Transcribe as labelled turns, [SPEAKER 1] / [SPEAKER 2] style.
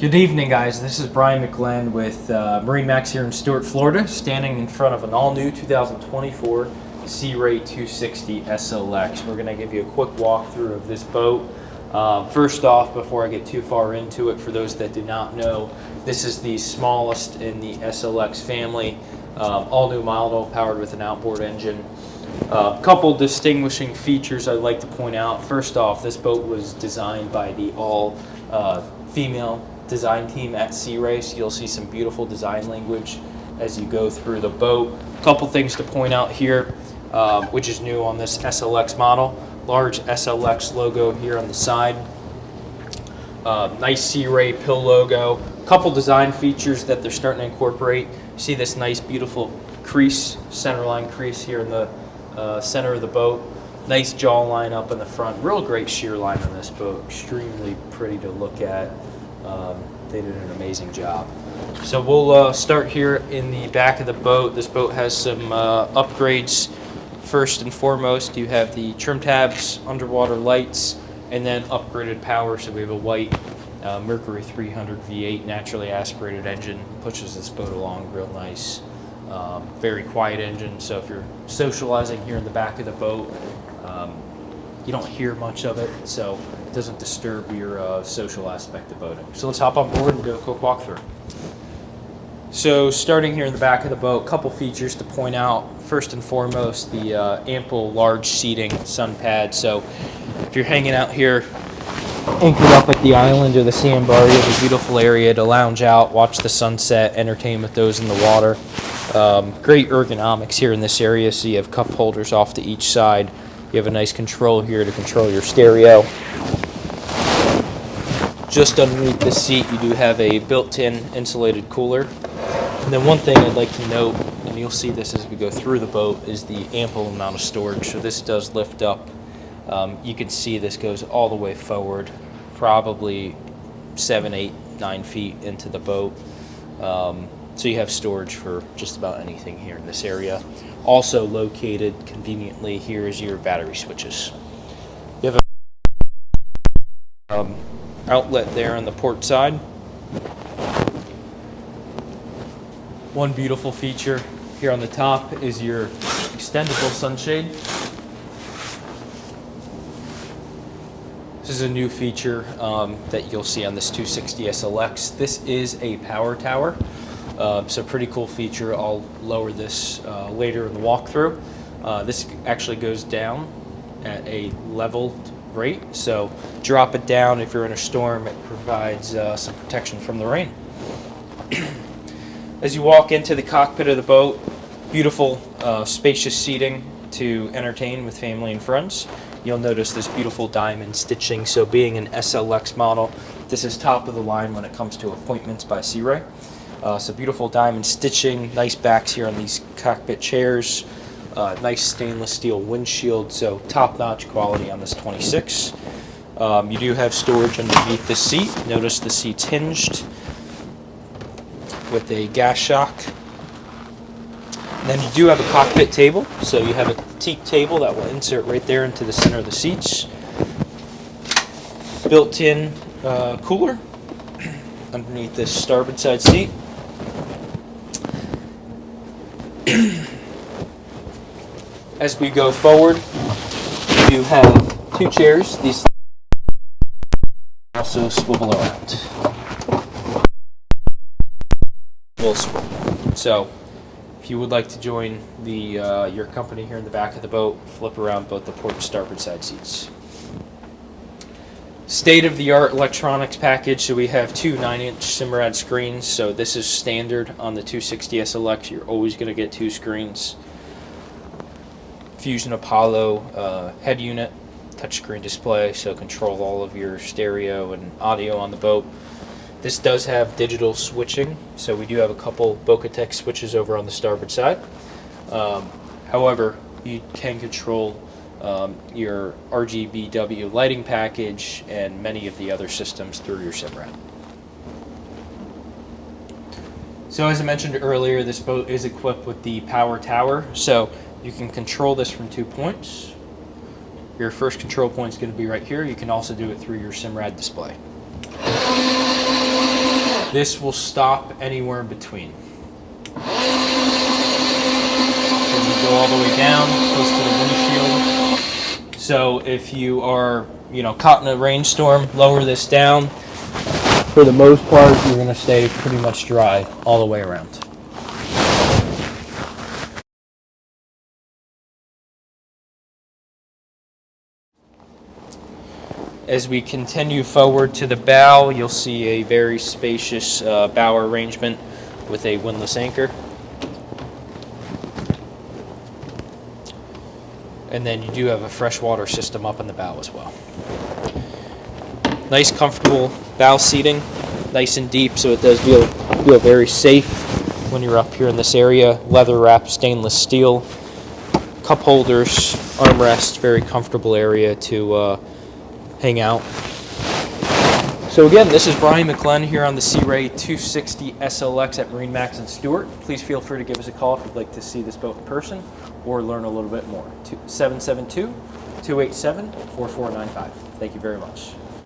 [SPEAKER 1] Good evening, guys. This is Brian McGlenn with MarineMax here in Stuart, Florida, standing in front of an all-new 2024 Sea Ray 260 SLX. We're going to give you a quick walkthrough of this boat. First off, before I get too far into it, for those that do not know, this is the smallest in the SLX family, all-new model, powered with an outboard engine. A couple distinguishing features I'd like to point out. First off, this boat was designed by the all-female design team at Sea Ray, so you'll see some beautiful design language as you go through the boat. A couple things to point out here, which is new on this SLX model. Large SLX logo here on the side. Nice Sea Ray pill logo. Couple design features that they're starting to incorporate. See this nice, beautiful crease, centerline crease here in the center of the boat. Nice jaw line up in the front. Real great shear line on this boat. Extremely pretty to look at. They did an amazing job. So we'll start here in the back of the boat. This boat has some upgrades. First and foremost, you have the trim tabs, underwater lights, and then upgraded power. So we have a white Mercury 300 V8 naturally aspirated engine. Pushes this boat along real nice. Very quiet engine, so if you're socializing here in the back of the boat, you don't hear much of it, so it doesn't disturb your social aspect of boating. So let's hop on board and do a quick walkthrough. So starting here in the back of the boat, a couple features to point out. First and foremost, the ample large seating sun pad. So if you're hanging out here anchored up at the island or the sandbar, you have a beautiful area to lounge out, watch the sunset, entertain with those in the water. Great ergonomics here in this area, so you have cup holders off to each side. You have a nice control here to control your stereo. Just underneath the seat, you do have a built-in insulated cooler. And then one thing I'd like to note, and you'll see this as we go through the boat, is the ample amount of storage. So this does lift up. You can see this goes all the way forward, probably 7, 8, 9 feet into the boat. So you have storage for just about anything here in this area. Also located conveniently here is your battery switches. You have a outlet there on the port side. One beautiful feature here on the top is your extendable sunshade. This is a new feature that you'll see on this 260 SLX. This is a power tower. So pretty cool feature. I'll lower this later in the walkthrough. This actually goes down at a leveled rate, so drop it down if you're in a storm. It provides some protection from the rain. As you walk into the cockpit of the boat, beautiful spacious seating to entertain with family and friends. You'll notice this beautiful diamond stitching. So being an SLX model, this is top of the line when it comes to appointments by Sea Ray. So beautiful diamond stitching, nice backs here on these cockpit chairs, nice stainless steel windshield, so top-notch quality on this 26. You do have storage underneath the seat. Notice the seat's hinged with a gas shock. And then you do have a cockpit table, so you have a teak table that will insert right there into the center of the seats. Built-in cooler underneath this starboard side seat. As we go forward, you have two chairs. These also swivel around. Will swivel. So, if you would like to join your company here in the back of the boat, flip around both the port and starboard side seats. State-of-the-art electronics package. So we have two 9-inch Simrad screens. So this is standard on the 260 SLX. You're always going to get two screens. Fusion Apollo head unit, touchscreen display, so control all of your stereo and audio on the boat. This does have digital switching, so we do have a couple Bocatech switches over on the starboard side. However, you can control your RGBW lighting package and many of the other systems through your Simrad. So as I mentioned earlier, this boat is equipped with the power tower, so you can control this from 2 points. Your first control point is going to be right here. You can also do it through your Simrad display. This will stop anywhere in between. So you go all the way down, close to the windshield. So if you are, caught in a rainstorm, lower this down. For the most part, you're going to stay pretty much dry all the way around. As we continue forward to the bow, you'll see a very spacious bow arrangement with a windlass anchor. And then you do have a freshwater system up in the bow as well. Nice comfortable bow seating, nice and deep, so it does feel very safe when you're up here in this area. Leather wrapped stainless steel, cup holders, armrest, very comfortable area to hang out. So again, this is Brian McLennan here on the Sea Ray 260 SLX at MarineMax in Stuart. Please feel free to give us a call if you'd like to see this boat in person or learn a little bit more. 772-287-4495. Thank you very much.